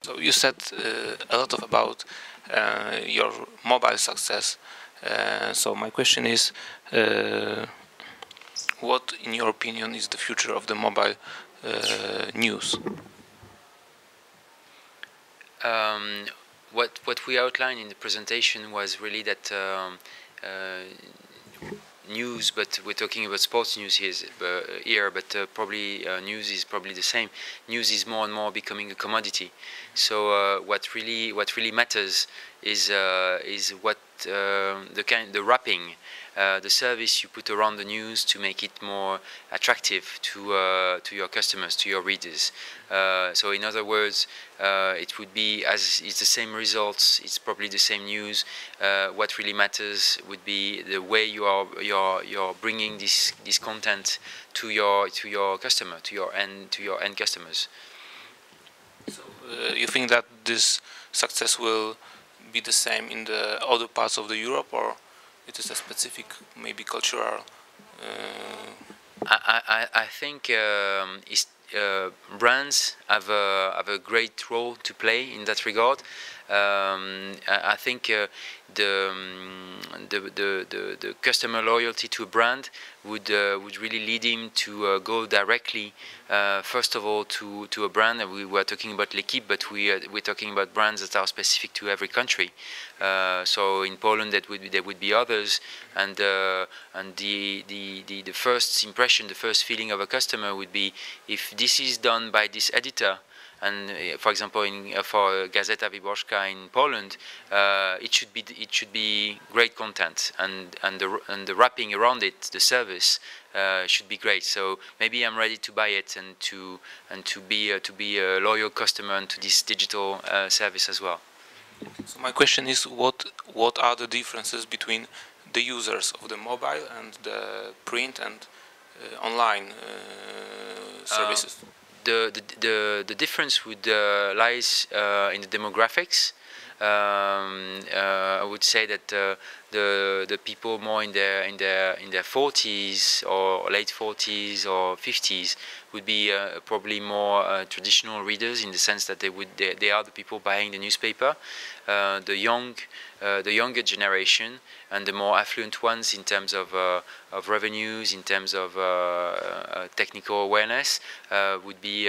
So you said a lot about your mobile success. So my question is, what, in your opinion, is the future of the mobile news? What we outlined in the presentation was really that news, but we're talking about sports news here, but probably news is probably the same. News is more and more becoming a commodity. So what really matters is what the wrapping, the service you put around the news to make it more attractive to your customers, to your readers. So in other words, it would be, as it's the same results, it's probably the same news. What really matters would be the way you're bringing this content to your customer, to your end customers. So you think that this success will be the same in the other parts of the Europe, or it is a specific, maybe cultural? I think brands have a great role to play in that regard. I think the customer loyalty to a brand would really lead him to go directly, first of all, to a brand. We were talking about L'Équipe, but we're talking about brands that are specific to every country. So in Poland, there would be others, and the first impression, the first feeling of a customer would be, if this is done by this editor. And for example, for Gazeta Wyborcza in Poland, it should be great content, and the wrapping around it, the service, should be great. So maybe I'm ready to buy it and to be a loyal customer and to this digital service as well. So my question is, what are the differences between the users of the mobile and the print and online services? The difference lies in the demographics. I would say that the people more in their 40s or late 40s or 50s would be probably more traditional readers, in the sense that they are the people buying the newspaper. The younger generation and the more affluent ones in terms of revenues, in terms of technical awareness, would be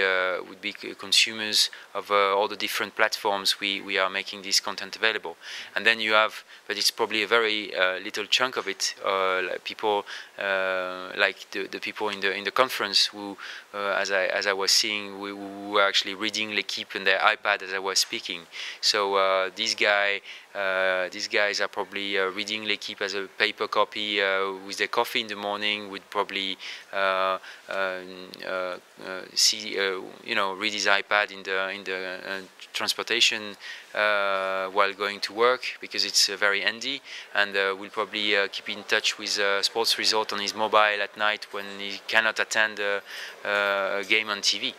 consumers of all the different platforms we are making this content available. And then you have, but it's probably a very little chunk of it, like people like the people in the conference who, as I was seeing, who were actually reading L'Équipe on their iPad as I was speaking. So these guys are probably reading L'Équipe as a paper copy with their coffee in the morning. Would probably see, read his iPad in the transportation while going to work, because it's very handy, and will probably keep in touch with sports result on his mobile at night when he cannot attend a game on TV.